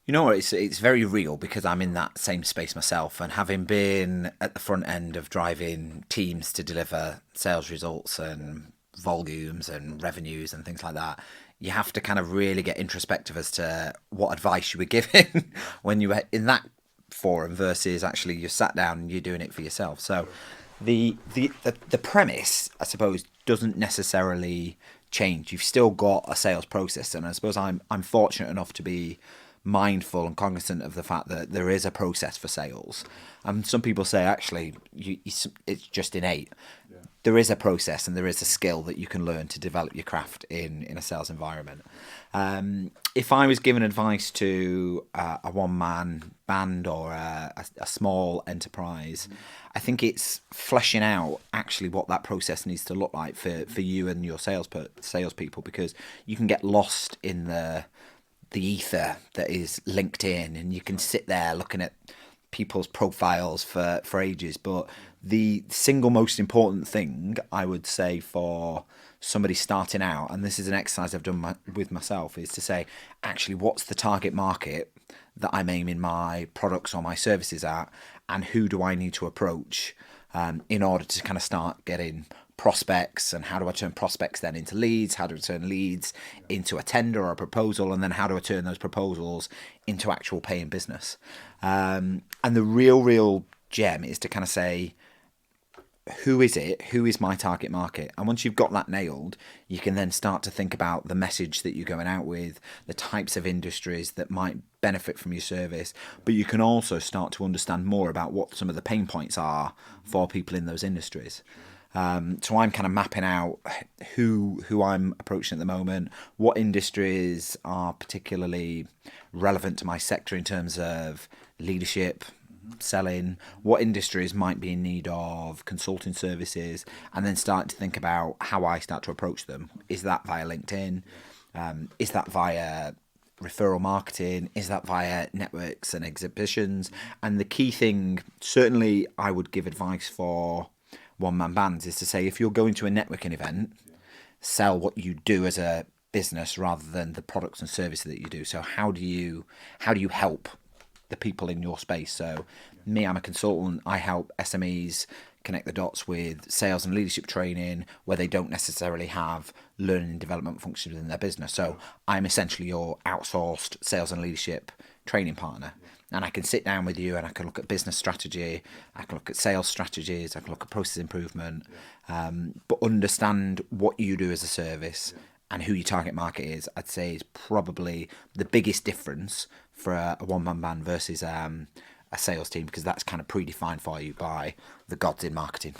You know what? It's very real because I'm in that same space myself, and having been at the front end of driving teams to deliver sales results and volumes and revenues and things like that, you have to kind of really get introspective as to what advice you were given when you were in that forum versus actually you sat down and you're doing it for yourself. So the premise, I suppose, doesn't necessarily change. You've still got a sales process, and I suppose I'm fortunate enough to be mindful and cognizant of the fact that there is a process for sales. And some people say actually it's just innate. There is a process and there is a skill that you can learn to develop your craft in a sales environment. If I was given advice to a one man band or a small enterprise, I think it's fleshing out actually what that process needs to look like for you and your salespeople, because you can get lost in the ether that is LinkedIn, and you can sit there looking at people's profiles for ages. But the single most important thing I would say for somebody starting out, and this is an exercise I've done with myself, is to say, actually, what's the target market that I'm aiming my products or my services at, and who do I need to approach in order to kind of start getting prospects, and how do I turn prospects then into leads? How do I turn leads into a tender or a proposal? And then how do I turn those proposals into actual paying business? And the real gem is to kind of say, who is it? Who is my target market? And once you've got that nailed, you can then start to think about the message that you're going out with, the types of industries that might benefit from your service. But you can also start to understand more about what some of the pain points are for people in those industries. So I'm kind of mapping out who I'm approaching at the moment, what industries are particularly relevant to my sector in terms of leadership, selling, what industries might be in need of consulting services, and then start to think about how I start to approach them. Is that via LinkedIn? Is that via referral marketing? Is that via networks and exhibitions? And the key thing, certainly I would give advice for one man bands, is to say, if you're going to a networking event, sell what you do as a business rather than the products and services that you do. So how do you help the people in your space? So me, I'm a consultant. I help SMEs connect the dots with sales and leadership training where they don't necessarily have learning and development functions within their business. So I'm essentially your outsourced sales and leadership training partner. And I can sit down with you and I can look at business strategy, I can look at sales strategies, I can look at process improvement, but understand what you do as a service and who your target market is. I'd say is probably the biggest difference for a one-man band versus a sales team, because that's kind of predefined for you by the gods in marketing.